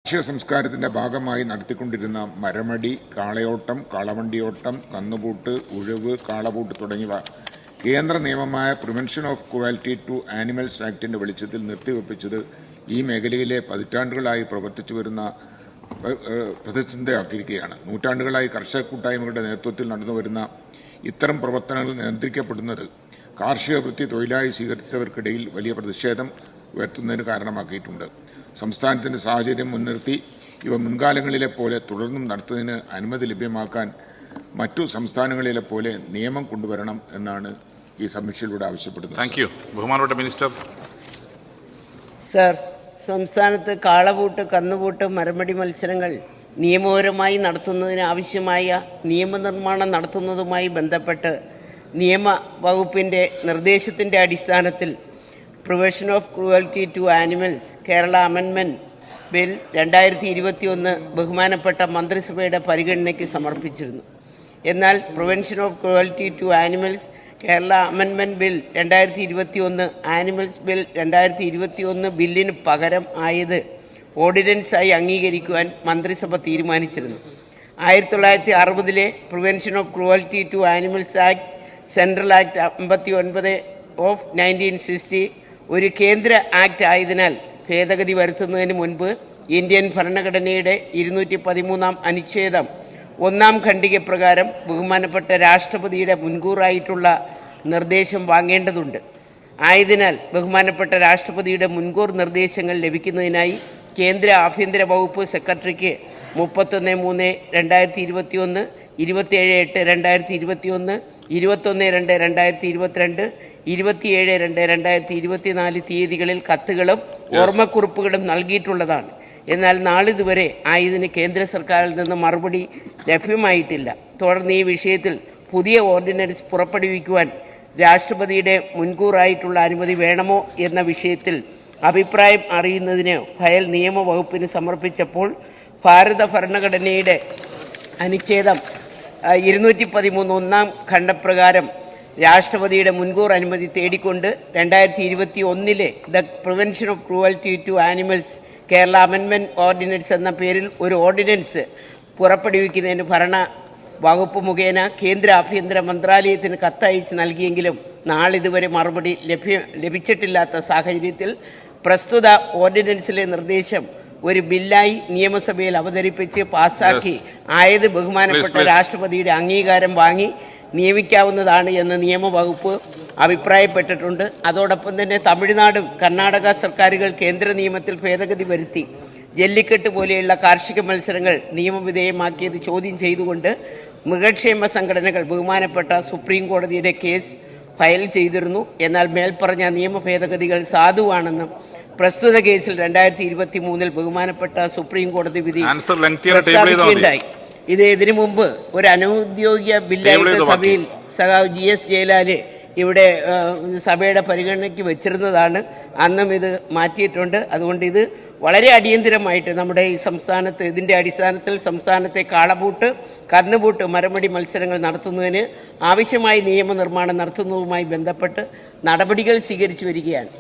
കാർഷിക സംസ്കാരത്തിന്റെ ഭാഗമായി നടത്തിക്കൊണ്ടിരുന്ന മരമടി, കാളയോട്ടം, കാളവണ്ടിയോട്ടം, കന്നുപൂട്ട്, ഉഴവ്, കാളപൂട്ട് തുടങ്ങിയവ കേന്ദ്ര നിയമമായ prevention of cruelty to animals ആക്ടിന്റെ വെളിച്ചത്തിൽ നിർത്തിവെപ്പിച്ചത് ഈ മേഖലയിലെ പതിറ്റാണ്ടുകളായി പ്രവർത്തിച്ചു വരുന്ന പ്രതിസന്ധിയാക്കിയിരിക്കുകയാണ്. നൂറ്റാണ്ടുകളായി കർഷക കൂട്ടായ്മകളുടെ നേതൃത്വത്തിൽ നടന്നുവരുന്ന ഇത്തരം പ്രവർത്തനങ്ങൾ നിയന്ത്രിക്കപ്പെടുന്നത് കാർഷിക വൃത്തി തൊഴിലായി സ്വീകരിച്ചവർക്കിടയിൽ വലിയ പ്രതിഷേധം ഉയർത്തുന്നതിന് കാരണമാക്കിയിട്ടുണ്ട്. സംസ്ഥാനത്തിൻ്റെ സാഹചര്യം മുൻനിർത്തി ഇവ മുൻകാലങ്ങളിലെ പോലെ തുടർന്നും നടത്തുന്നതിന് അനുമതി ലഭ്യമാക്കാൻ മറ്റു സംസ്ഥാനങ്ങളിലെ പോലെ നിയമം കൊണ്ടുവരണം എന്നാണ് ഈ സമ്മേളനത്തിലൂടെ ആവശ്യപ്പെടുന്നത്. Thank you. ബഹുമാനപ്പെട്ട മിനിസ്റ്റർ. സർ, സംസ്ഥാനത്ത് കാളപൂട്ട്, കന്നുപൂട്ട്, മരമടി മത്സരങ്ങൾ നിയമപരമായി നടത്തുന്നതിന് ആവശ്യമായ നിയമനിർമ്മാണം നടത്തുന്നതുമായി ബന്ധപ്പെട്ട് നിയമവകുപ്പിൻ്റെ നിർദ്ദേശത്തിൻ്റെ അടിസ്ഥാനത്തിൽ prevention of cruelty to animals Kerala amendment bill 2021 ബഹുമാനപ്പെട്ട മന്ത്രിസഭയുടെ പരിഗണനയ്ക്ക് സമർപ്പിച്ചിരുന്നു. എന്നാൽ prevention of cruelty to animals Kerala amendment bill 2021 animals bill 2021 ബില്ലിന് പകരം ആയത് ഓർഡിനൻസായി അംഗീകരിക്കുവാൻ മന്ത്രിസഭ തീരുമാനിച്ചിരുന്നു. 1960 prevention of cruelty to animals act, central act 59 of 1960 ഒരു കേന്ദ്ര ആക്ട് ആയതിനാൽ ഭേദഗതി വരുത്തുന്നതിന് മുൻപ് ഇന്ത്യൻ ഭരണഘടനയുടെ 213 അനുച്ഛേദം 1 ഖണ്ഡിക പ്രകാരം ബഹുമാനപ്പെട്ട രാഷ്ട്രപതിയുടെ മുൻകൂറായിട്ടുള്ള നിർദ്ദേശം വാങ്ങേണ്ടതുണ്ട്. ആയതിനാൽ ബഹുമാനപ്പെട്ട രാഷ്ട്രപതിയുടെ മുൻകൂർ നിർദ്ദേശങ്ങൾ ലഭിക്കുന്നതിനായി കേന്ദ്ര ആഭ്യന്തര വകുപ്പ് സെക്രട്ടറിക്ക് 31/3/2021, 27/8/2021, 21/2/2022, 27/2/2024 തീയതികളിൽ കത്തുകളും ഓർമ്മക്കുറിപ്പുകളും നൽകിയിട്ടുള്ളതാണ്. എന്നാൽ നാളിതുവരെ ആയതിന് കേന്ദ്ര സർക്കാരിൽ നിന്ന് മറുപടി ലഭ്യമായിട്ടില്ല. തുടർന്ന് ഈ വിഷയത്തിൽ പുതിയ ഓർഡിനൻസ് പുറപ്പെടുവിക്കുവാൻ രാഷ്ട്രപതിയുടെ മുൻകൂറായിട്ടുള്ള അനുമതി വേണമോ എന്ന വിഷയത്തിൽ അഭിപ്രായം അറിയുന്നതിന് ഫയൽ നിയമവകുപ്പിന് സമർപ്പിച്ചപ്പോൾ ഭാരത ഭരണഘടനയുടെ അനുച്ഛേദം 213 1 ഖണ്ഡപ്രകാരം രാഷ്ട്രപതിയുടെ മുൻകൂർ അനുമതി തേടിക്കൊണ്ട് 2021 the prevention of cruelty to animals Kerala amendment ordinance എന്ന പേരിൽ ഒരു ഓർഡിനൻസ് പുറപ്പെടുവിക്കുന്നതിന് ഭരണ വകുപ്പ് മുഖേന കേന്ദ്ര ആഭ്യന്തര മന്ത്രാലയത്തിന് കത്തയച്ച് നൽകിയെങ്കിലും നാളിതുവരെ മറുപടി ലഭിച്ചിട്ടില്ലാത്ത സാഹചര്യത്തിൽ പ്രസ്തുത ഓർഡിനൻസിലെ നിർദ്ദേശം ഒരു ബില്ലായി നിയമസഭയിൽ അവതരിപ്പിച്ച് പാസ്സാക്കി ആയത് ബഹുമാനപ്പെട്ട രാഷ്ട്രപതിയുടെ അംഗീകാരം വാങ്ങി നിയമിക്കാവുന്നതാണ് എന്ന് നിയമവകുപ്പ് അഭിപ്രായപ്പെട്ടിട്ടുണ്ട്. അതോടൊപ്പം തന്നെ തമിഴ്നാടും കർണാടക സർക്കാരുകൾ കേന്ദ്ര നിയമത്തിൽ ഭേദഗതി വരുത്തി ജല്ലിക്കെട്ട് പോലെയുള്ള കാർഷിക മത്സരങ്ങൾ നിയമവിധേയമാക്കിയത് ചോദ്യം ചെയ്തുകൊണ്ട് മൃഗക്ഷേമ സംഘടനകൾ ബഹുമാനപ്പെട്ട സുപ്രീം കോടതിയുടെ കേസ് ഫയൽ ചെയ്തിരുന്നു. എന്നാൽ മേൽപ്പറഞ്ഞ നിയമ ഭേദഗതികൾ സാധുവാണെന്നും പ്രസ്തുത കേസിൽ 2023 ബഹുമാനപ്പെട്ട സുപ്രീം കോടതി വിധി പ്രസ്താവിക്കുകയുണ്ടായി. ഇതിനു മുമ്പ് ഒരു അനൗദ്യോഗിക ബില്ലായിട്ട് സഭയിൽ സഖാവ് GS ജയലാൽ ഇവിടെ സഭയുടെ പരിഗണനയ്ക്ക് വെച്ചിരുന്നതാണ്. അന്നും ഇത് മാറ്റിയിട്ടുണ്ട്. അതുകൊണ്ട് ഇത് വളരെ അടിയന്തിരമായിട്ട് നമ്മുടെ ഈ സംസ്ഥാനത്ത് ഇതിൻ്റെ അടിസ്ഥാനത്തിൽ സംസ്ഥാനത്തെ കാളപൂട്ട്, കന്നുപൂട്ട്, മരമടി മത്സരങ്ങൾ നടത്തുന്നതിന് ആവശ്യമായ നിയമനിർമ്മാണം നടത്തുന്നതുമായി ബന്ധപ്പെട്ട് നടപടികൾ സ്വീകരിച്ചു വരികയാണ്.